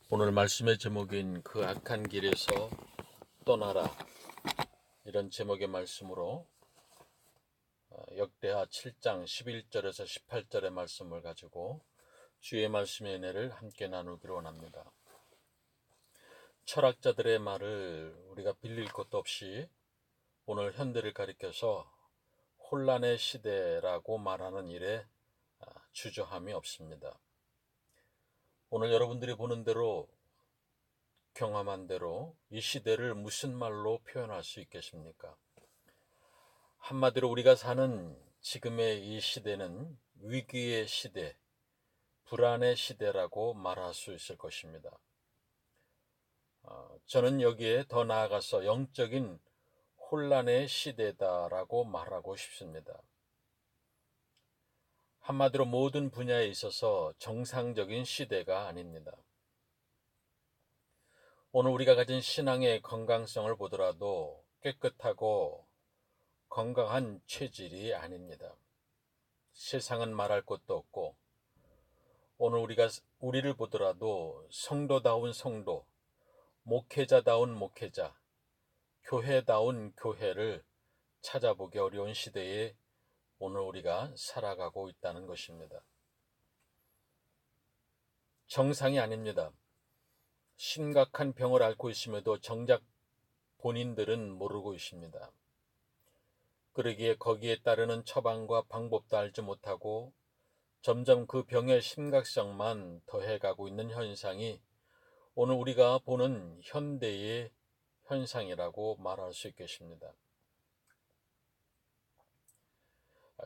오늘 말씀의 제목인 그 악한 길에서 떠나라, 이런 제목의 말씀으로 역대하 7장 11절에서 18절의 말씀을 가지고 주의 말씀의 은혜를 함께 나누기로 원합니다. 철학자들의 말을 우리가 빌릴 것도 없이 오늘 현대를 가리켜서 혼란의 시대라고 말하는 일에 주저함이 없습니다. 오늘 여러분들이 보는 대로, 경험한 대로 이 시대를 무슨 말로 표현할 수 있겠습니까? 한마디로 우리가 사는 지금의 이 시대는 위기의 시대, 불안의 시대라고 말할 수 있을 것입니다. 저는 여기에 더 나아가서 영적인 혼란의 시대다라고 말하고 싶습니다. 한마디로 모든 분야에 있어서 정상적인 시대가 아닙니다. 오늘 우리가 가진 신앙의 건강성을 보더라도 깨끗하고 건강한 체질이 아닙니다. 세상은 말할 것도 없고, 오늘 우리를 보더라도 성도다운 성도, 목회자다운 목회자, 교회다운 교회를 찾아보기 어려운 시대에 오늘 우리가 살아가고 있다는 것입니다. 정상이 아닙니다. 심각한 병을 앓고 있음에도 정작 본인들은 모르고 있습니다. 그러기에 거기에 따르는 처방과 방법도 알지 못하고 점점 그 병의 심각성만 더해가고 있는 현상이 오늘 우리가 보는 현대의 현상이라고 말할 수 있겠습니다.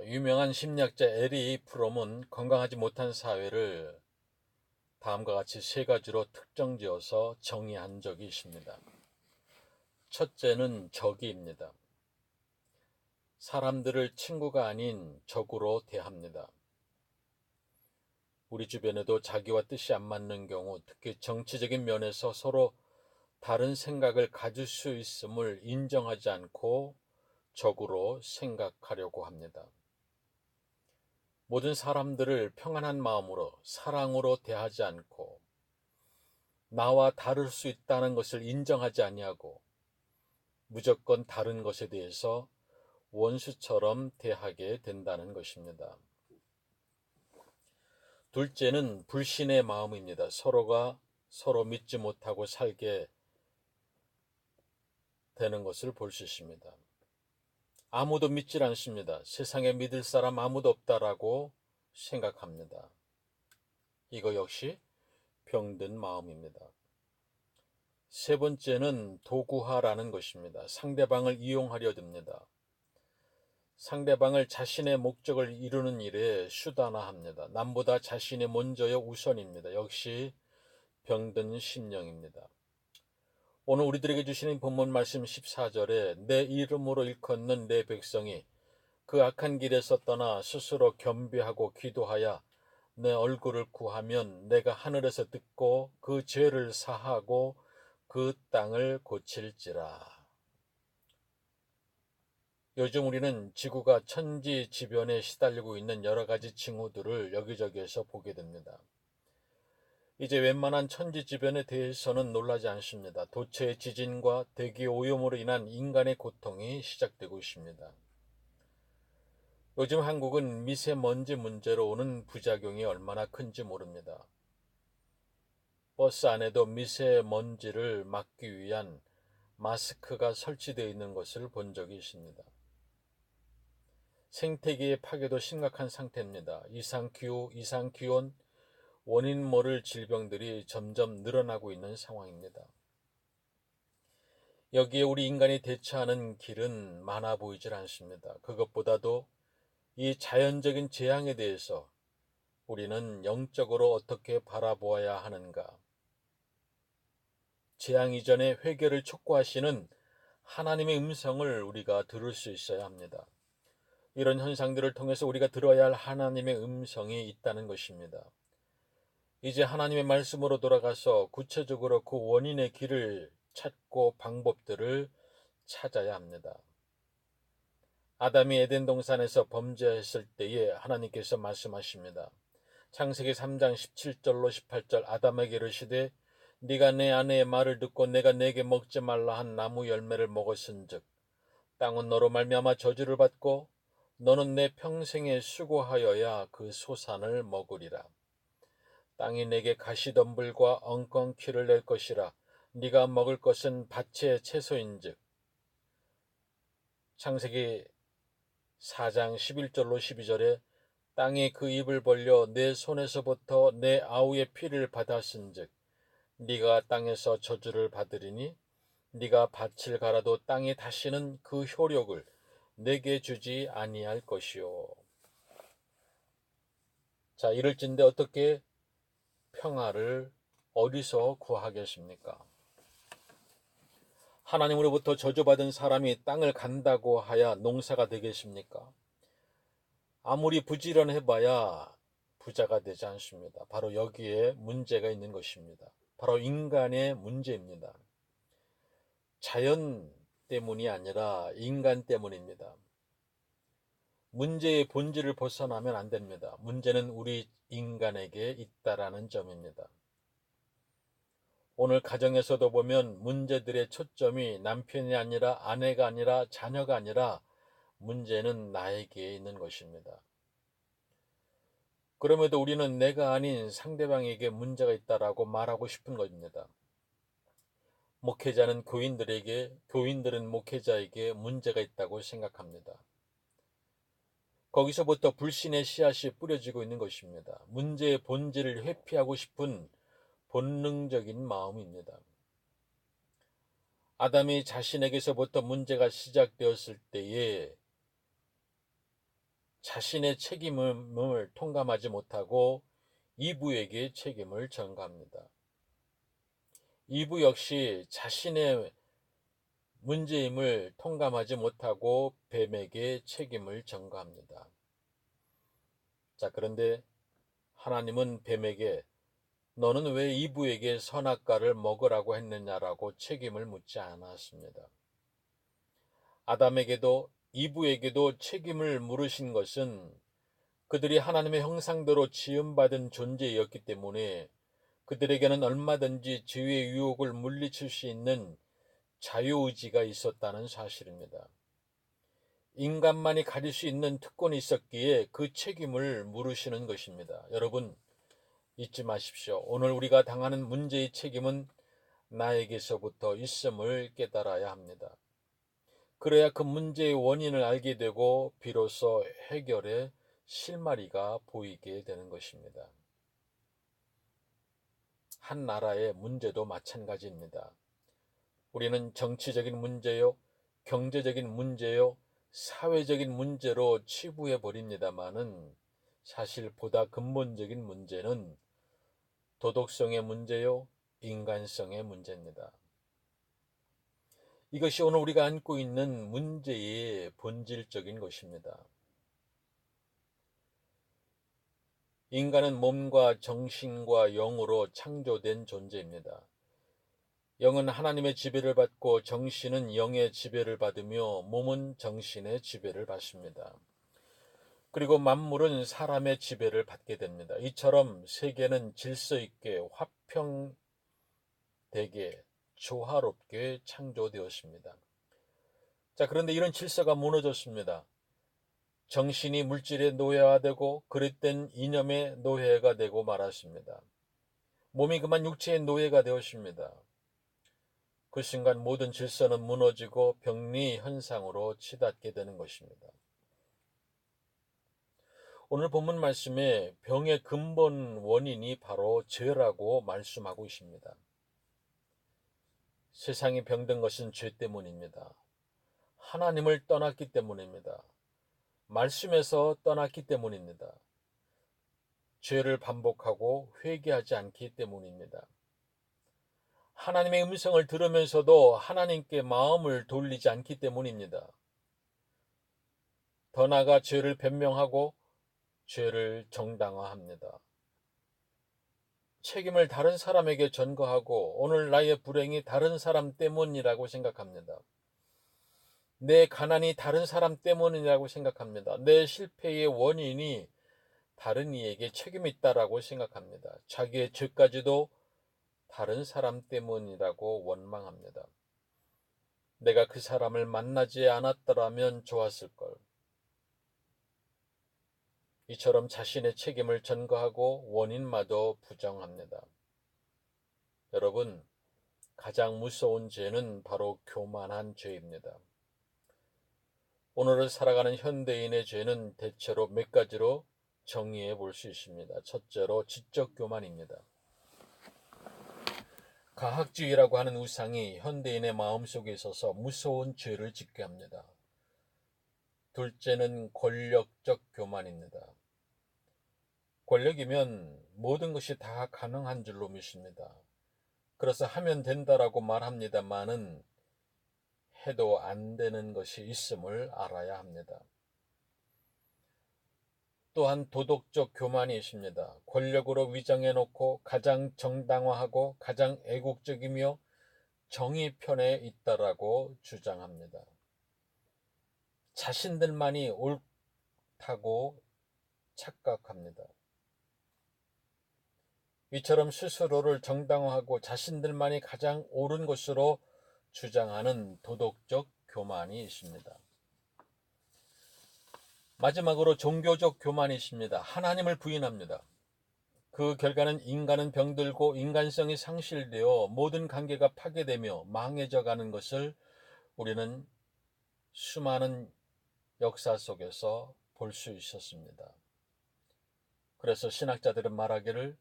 유명한 심리학자 에리 프롬은 건강하지 못한 사회를 다음과 같이 세 가지로 특정지어서 정의한 적이 있습니다. 첫째는 적이입니다. 사람들을 친구가 아닌 적으로 대합니다. 우리 주변에도 자기와 뜻이 안 맞는 경우, 특히 정치적인 면에서 서로 다른 생각을 가질 수 있음을 인정하지 않고 적으로 생각하려고 합니다. 모든 사람들을 평안한 마음으로, 사랑으로 대하지 않고 나와 다를 수 있다는 것을 인정하지 아니하고 무조건 다른 것에 대해서 원수처럼 대하게 된다는 것입니다. 둘째는 불신의 마음입니다. 서로가 서로 믿지 못하고 살게 되는 것을 볼 수 있습니다. 아무도 믿질 않습니다. 세상에 믿을 사람 아무도 없다라고 생각합니다. 이거 역시 병든 마음입니다. 세 번째는 도구화라는 것입니다. 상대방을 이용하려 듭니다. 상대방을 자신의 목적을 이루는 일에 수단화합니다. 남보다 자신이 먼저요 우선입니다. 역시 병든 심령입니다. 오늘 우리들에게 주시는 본문 말씀 14절에 내 이름으로 일컫는 내 백성이 그 악한 길에서 떠나 스스로 겸비하고 기도하여 내 얼굴을 구하면 내가 하늘에서 듣고 그 죄를 사하고 그 땅을 고칠지라. 요즘 우리는 지구가 천지지변에 시달리고 있는 여러 가지 징후들을 여기저기에서 보게 됩니다. 이제 웬만한 천지지변에 대해서는 놀라지 않습니다. 도처의 지진과 대기 오염으로 인한 인간의 고통이 시작되고 있습니다. 요즘 한국은 미세먼지 문제로 오는 부작용이 얼마나 큰지 모릅니다. 버스 안에도 미세먼지를 막기 위한 마스크가 설치되어 있는 것을 본 적이 있습니다. 생태계의 파괴도 심각한 상태입니다. 이상기후, 이상기온, 원인 모를 질병들이 점점 늘어나고 있는 상황입니다. 여기에 우리 인간이 대처하는 길은 많아 보이질 않습니다. 그것보다도 이 자연적인 재앙에 대해서 우리는 영적으로 어떻게 바라보아야 하는가? 재앙 이전에 회개를 촉구하시는 하나님의 음성을 우리가 들을 수 있어야 합니다. 이런 현상들을 통해서 우리가 들어야 할 하나님의 음성이 있다는 것입니다. 이제 하나님의 말씀으로 돌아가서 구체적으로 그 원인의 길을 찾고 방법들을 찾아야 합니다. 아담이 에덴 동산에서 범죄했을 때에 하나님께서 말씀하십니다. 창세기 3장 17절로 18절 아담에게 이르시되 네가 내 아내의 말을 듣고 내가 내게 먹지 말라 한 나무 열매를 먹었은즉 땅은 너로 말미암아 저주를 받고 너는 내 평생에 수고하여야 그 소산을 먹으리라. 땅이 내게 가시덤불과 엉겅퀴를 낼 것이라. 네가 먹을 것은 밭의 채소인즉. 창세기 4장 11절로 12절에 땅이 그 입을 벌려 내 손에서부터 내 아우의 피를 받았은즉 네가 땅에서 저주를 받으리니 네가 밭을 갈아도 땅이 다시는 그 효력을 내게 주지 아니할 것이요. 자, 이럴진데 어떻게 평화를 어디서 구하겠습니까? 하나님으로부터 저주받은 사람이 땅을 간다고 하야 농사가 되겠습니까? 아무리 부지런해봐야 부자가 되지 않습니다. 바로 여기에 문제가 있는 것입니다. 바로 인간의 문제입니다. 자연 때문이 아니라 인간 때문입니다. 문제의 본질을 벗어나면 안 됩니다. 문제는 우리 인간에게 있다라는 점입니다. 오늘 가정에서도 보면 문제들의 초점이 남편이 아니라 아내가 아니라 자녀가 아니라 문제는 나에게 있는 것입니다. 그럼에도 우리는 내가 아닌 상대방에게 문제가 있다라고 말하고 싶은 겁니다. 목회자는 교인들에게, 교인들은 목회자에게 문제가 있다고 생각합니다. 거기서부터 불신의 씨앗이 뿌려지고 있는 것입니다. 문제의 본질을 회피하고 싶은 본능적인 마음입니다. 아담이 자신에게서부터 문제가 시작되었을 때에 자신의 책임을 통감하지 못하고 이브에게 책임을 전가합니다. 이브 역시 자신의 문제임을 통감하지 못하고 뱀에게 책임을 전가합니다. 자, 그런데 하나님은 뱀에게 너는 왜 이브에게 선악과를 먹으라고 했느냐라고 책임을 묻지 않았습니다. 아담에게도 이브에게도 책임을 물으신 것은 그들이 하나님의 형상대로 지음받은 존재였기 때문에 그들에게는 얼마든지 죄의 유혹을 물리칠 수 있는 자유의지가 있었다는 사실입니다. 인간만이 가질 수 있는 특권이 있었기에 그 책임을 물으시는 것입니다. 여러분, 잊지 마십시오. 오늘 우리가 당하는 문제의 책임은 나에게서부터 있음을 깨달아야 합니다. 그래야 그 문제의 원인을 알게 되고 비로소 해결의 실마리가 보이게 되는 것입니다. 한 나라의 문제도 마찬가지입니다. 우리는 정치적인 문제요, 경제적인 문제요, 사회적인 문제로 치부해 버립니다마는 사실 보다 근본적인 문제는 도덕성의 문제요, 인간성의 문제입니다. 이것이 오늘 우리가 안고 있는 문제의 본질적인 것입니다. 인간은 몸과 정신과 영으로 창조된 존재입니다. 영은 하나님의 지배를 받고 정신은 영의 지배를 받으며 몸은 정신의 지배를 받습니다. 그리고 만물은 사람의 지배를 받게 됩니다. 이처럼 세계는 질서 있게 화평되게 조화롭게 창조되었습니다. 자, 그런데 이런 질서가 무너졌습니다. 정신이 물질의 노예화되고 그릇된 이념의 노예가 되고 말았습니다. 몸이 그만 육체의 노예가 되었습니다. 그 순간 모든 질서는 무너지고 병리 현상으로 치닫게 되는 것입니다. 오늘 본문 말씀에 병의 근본 원인이 바로 죄라고 말씀하고 있습니다. 세상이 병든 것은 죄 때문입니다. 하나님을 떠났기 때문입니다. 말씀에서 떠났기 때문입니다. 죄를 반복하고 회개하지 않기 때문입니다. 하나님의 음성을 들으면서도 하나님께 마음을 돌리지 않기 때문입니다. 더 나아가 죄를 변명하고 죄를 정당화합니다. 책임을 다른 사람에게 전가하고 오늘 나의 불행이 다른 사람 때문이라고 생각합니다. 내 가난이 다른 사람 때문이라고 생각합니다. 내 실패의 원인이 다른 이에게 책임이 있다라고 생각합니다. 자기의 죄까지도 다른 사람 때문이라고 원망합니다. 내가 그 사람을 만나지 않았더라면 좋았을걸. 이처럼 자신의 책임을 전가하고 원인마저 부정합니다. 여러분, 가장 무서운 죄는 바로 교만한 죄입니다. 오늘을 살아가는 현대인의 죄는 대체로 몇 가지로 정의해 볼 수 있습니다. 첫째로 지적 교만입니다. 가학주의라고 하는 우상이 현대인의 마음속에 있어서 무서운 죄를 짓게 합니다. 둘째는 권력적 교만입니다. 권력이면 모든 것이 다 가능한 줄로 믿습니다. 그래서 하면 된다라고 말합니다만은 해도 안 되는 것이 있음을 알아야 합니다. 또한 도덕적 교만이 있습니다. 권력으로 위장해놓고 가장 정당화하고 가장 애국적이며 정의 편에 있다라고 주장합니다. 자신들만이 옳다고 착각합니다. 이처럼 스스로를 정당화하고 자신들만이 가장 옳은 것으로 주장하는 도덕적 교만이 있습니다. 마지막으로 종교적 교만이 있습니다. 하나님을 부인합니다. 그 결과는 인간은 병들고 인간성이 상실되어 모든 관계가 파괴되며 망해져 가는 것을 우리는 수많은 역사 속에서 볼 수 있었습니다. 그래서 신학자들은 말하기를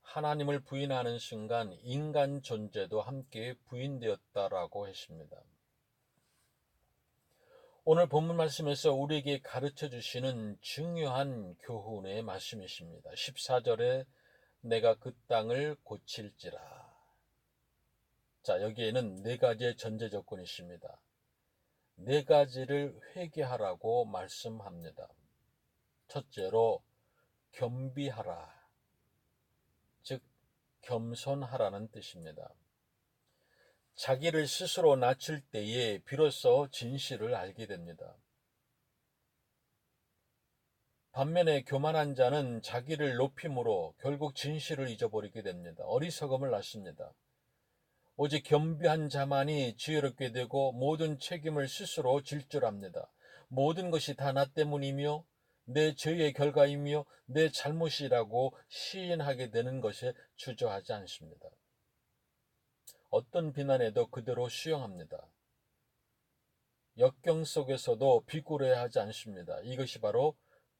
하나님을 부인하는 순간 인간 존재도 함께 부인되었다라고 했습니다. 오늘 본문 말씀에서 우리에게 가르쳐 주시는 중요한 교훈의 말씀이십니다. 14절에 내가 그 땅을 고칠지라. 자, 여기에는 네 가지의 전제 조건이 있습니다. 네 가지를 회개하라고 말씀합니다. 첫째로 겸비하라. 즉 겸손하라는 뜻입니다. 자기를 스스로 낮출 때에 비로소 진실을 알게 됩니다. 반면에 교만한 자는 자기를 높임으로 결국 진실을 잊어버리게 됩니다. 어리석음을 낳습니다. 오직 겸비한 자만이 지혜롭게 되고 모든 책임을 스스로 질 줄 압니다. 모든 것이 다 나 때문이며 내 죄의 결과이며 내 잘못이라고 시인하게 되는 것에 주저하지 않습니다. 어떤 비난에도 그대로 수용합니다. 역경 속에서도 비굴해하지 않습니다. 이것이 바로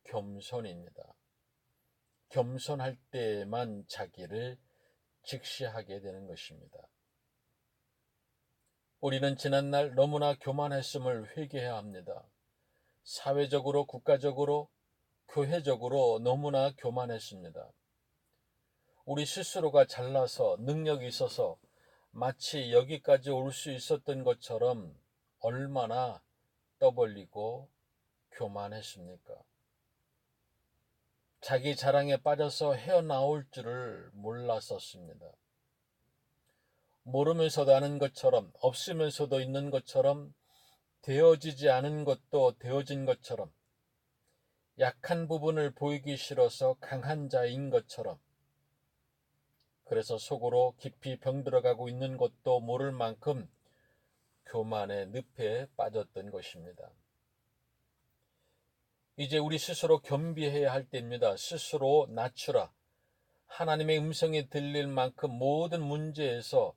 겸손입니다. 겸손할 때에만 자기를 직시하게 되는 것입니다. 우리는 지난날 너무나 교만했음을 회개해야 합니다. 사회적으로, 국가적으로, 교회적으로 너무나 교만했습니다. 우리 스스로가 잘나서 능력이 있어서 마치 여기까지 올 수 있었던 것처럼 얼마나 떠벌리고 교만했습니까? 자기 자랑에 빠져서 헤어나올 줄을 몰랐었습니다. 모르면서도 아는 것처럼, 없으면서도 있는 것처럼, 되어지지 않은 것도 되어진 것처럼, 약한 부분을 보이기 싫어서 강한 자인 것처럼, 그래서 속으로 깊이 병들어가고 있는 것도 모를 만큼 교만의 늪에 빠졌던 것입니다. 이제 우리 스스로 겸비해야 할 때입니다. 스스로 낮추라. 하나님의 음성이 들릴 만큼 모든 문제에서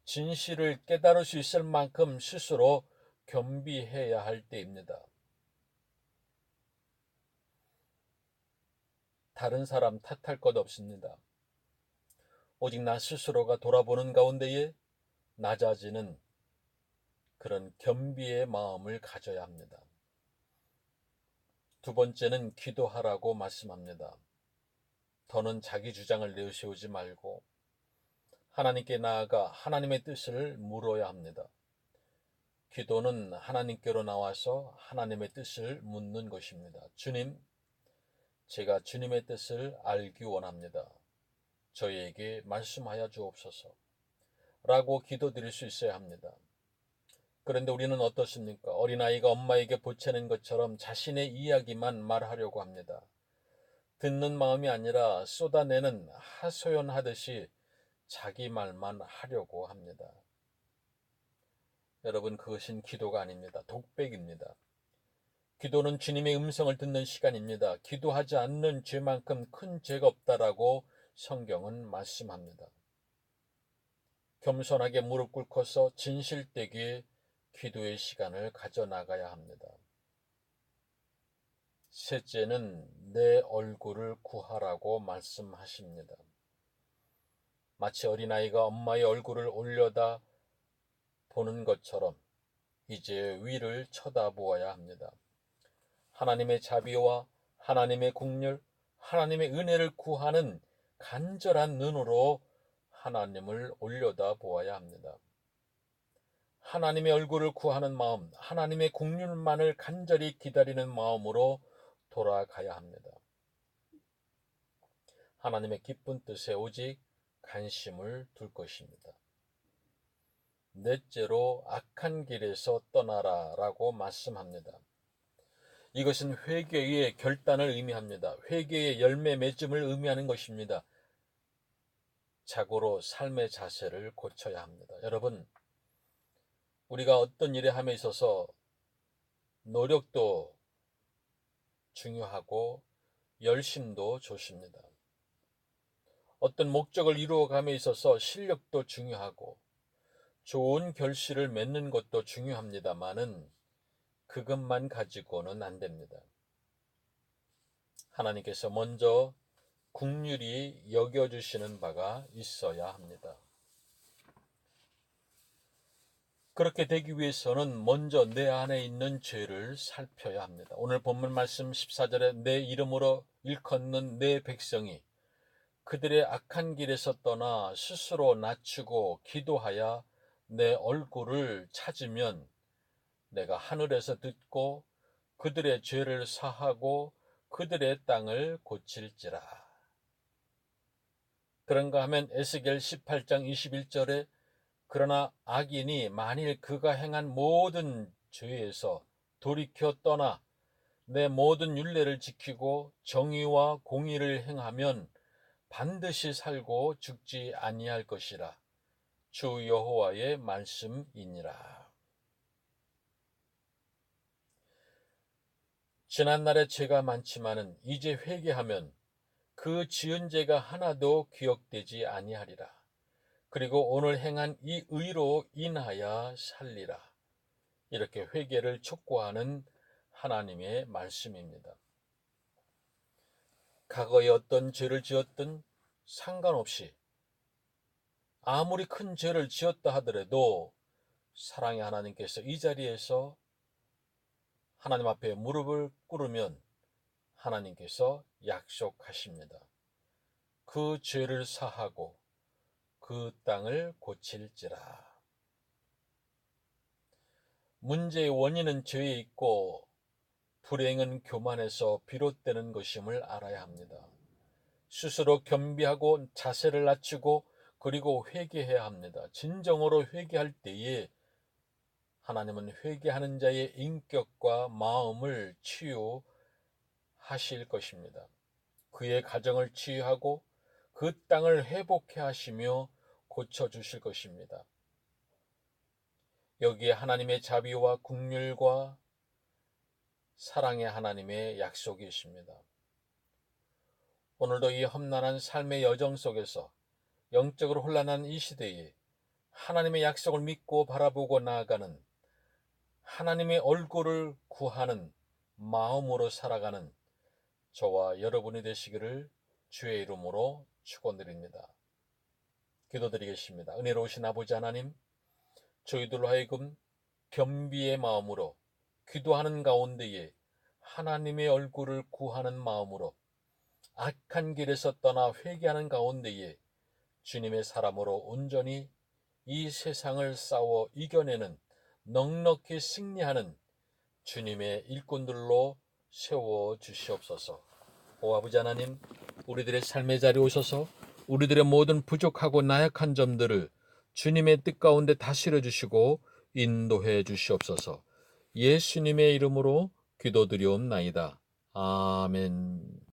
진실을 깨달을 수 있을 만큼 스스로 겸비해야 할 때입니다. 다른 사람 탓할 것 없습니다. 오직 나 스스로가 돌아보는 가운데에 낮아지는 그런 겸비의 마음을 가져야 합니다. 두 번째는 기도하라고 말씀합니다. 더는 자기 주장을 내세우지 말고 하나님께 나아가 하나님의 뜻을 물어야 합니다. 기도는 하나님께로 나와서 하나님의 뜻을 묻는 것입니다. 주님, 제가 주님의 뜻을 알기 원합니다. 저희에게 말씀하여 주옵소서. 라고 기도드릴 수 있어야 합니다. 그런데 우리는 어떻습니까? 어린아이가 엄마에게 보채는 것처럼 자신의 이야기만 말하려고 합니다. 듣는 마음이 아니라 쏟아내는 하소연하듯이 자기 말만 하려고 합니다. 여러분, 그것은 기도가 아닙니다. 독백입니다. 기도는 주님의 음성을 듣는 시간입니다. 기도하지 않는 죄만큼 큰 죄가 없다라고 성경은 말씀합니다. 겸손하게 무릎 꿇고서 진실되게 기도의 시간을 가져나가야 합니다. 셋째는 내 얼굴을 구하라고 말씀하십니다. 마치 어린아이가 엄마의 얼굴을 올려다 보는 것처럼 이제 위를 쳐다보아야 합니다. 하나님의 자비와 하나님의 긍휼, 하나님의 은혜를 구하는 간절한 눈으로 하나님을 올려다 보아야 합니다. 하나님의 얼굴을 구하는 마음, 하나님의 긍휼만을 간절히 기다리는 마음으로 돌아가야 합니다. 하나님의 기쁜 뜻에 오직 관심을 둘 것입니다. 넷째로 악한 길에서 떠나라 라고 말씀합니다. 이것은 회개의 결단을 의미합니다. 회개의 열매 맺음을 의미하는 것입니다. 자고로 삶의 자세를 고쳐야 합니다. 여러분, 우리가 어떤 일에 함에 있어서 노력도 중요하고 열심도 좋습니다. 어떤 목적을 이루어감에 있어서 실력도 중요하고 좋은 결실을 맺는 것도 중요합니다만은 그것만 가지고는 안 됩니다. 하나님께서 먼저 긍휼히 여겨주시는 바가 있어야 합니다. 그렇게 되기 위해서는 먼저 내 안에 있는 죄를 살펴야 합니다. 오늘 본문 말씀 14절에 내 이름으로 일컫는 내 백성이 그들의 악한 길에서 떠나 스스로 낮추고 기도하여 내 얼굴을 찾으면 내가 하늘에서 듣고 그들의 죄를 사하고 그들의 땅을 고칠지라. 그런가 하면 에스겔 18장 21절에 그러나 악인이 만일 그가 행한 모든 죄에서 돌이켜 떠나 내 모든 율례를 지키고 정의와 공의를 행하면 반드시 살고 죽지 아니할 것이라. 주 여호와의 말씀이니라. 지난날의 죄가 많지만은 이제 회개하면 그 지은 죄가 하나도 기억되지 아니하리라. 그리고 오늘 행한 이 의로 인하여 살리라. 이렇게 회개를 촉구하는 하나님의 말씀입니다. 과거에 어떤 죄를 지었든 상관없이 아무리 큰 죄를 지었다 하더라도 사랑의 하나님께서 이 자리에서 하나님 앞에 무릎을 꿇으면 하나님께서 약속하십니다. 그 죄를 사하고 그 땅을 고칠지라. 문제의 원인은 죄에 있고 불행은 교만에서 비롯되는 것임을 알아야 합니다. 스스로 겸비하고 자세를 낮추고 그리고 회개해야 합니다. 진정으로 회개할 때에 하나님은 회개하는 자의 인격과 마음을 치유하실 것입니다. 그의 가정을 치유하고 그 땅을 회복해 하시며 고쳐주실 것입니다. 여기에 하나님의 자비와 긍휼과 사랑의 하나님의 약속이 있습니다. 오늘도 이 험난한 삶의 여정 속에서 영적으로 혼란한 이 시대에 하나님의 약속을 믿고 바라보고 나아가는 하나님의 얼굴을 구하는 마음으로 살아가는 저와 여러분이 되시기를 주의 이름으로 축원드립니다. 기도드리겠습니다. 은혜로우신 아버지 하나님, 저희들로 하여금 겸비의 마음으로 기도하는 가운데에 하나님의 얼굴을 구하는 마음으로 악한 길에서 떠나 회개하는 가운데에 주님의 사람으로 온전히 이 세상을 싸워 이겨내는 넉넉히 승리하는 주님의 일꾼들로 세워주시옵소서. 오 아버지 하나님, 우리들의 삶의 자리에 오셔서 우리들의 모든 부족하고 나약한 점들을 주님의 뜻 가운데 다스려 주시고 인도해 주시옵소서. 예수님의 이름으로 기도드리옵나이다. 아멘.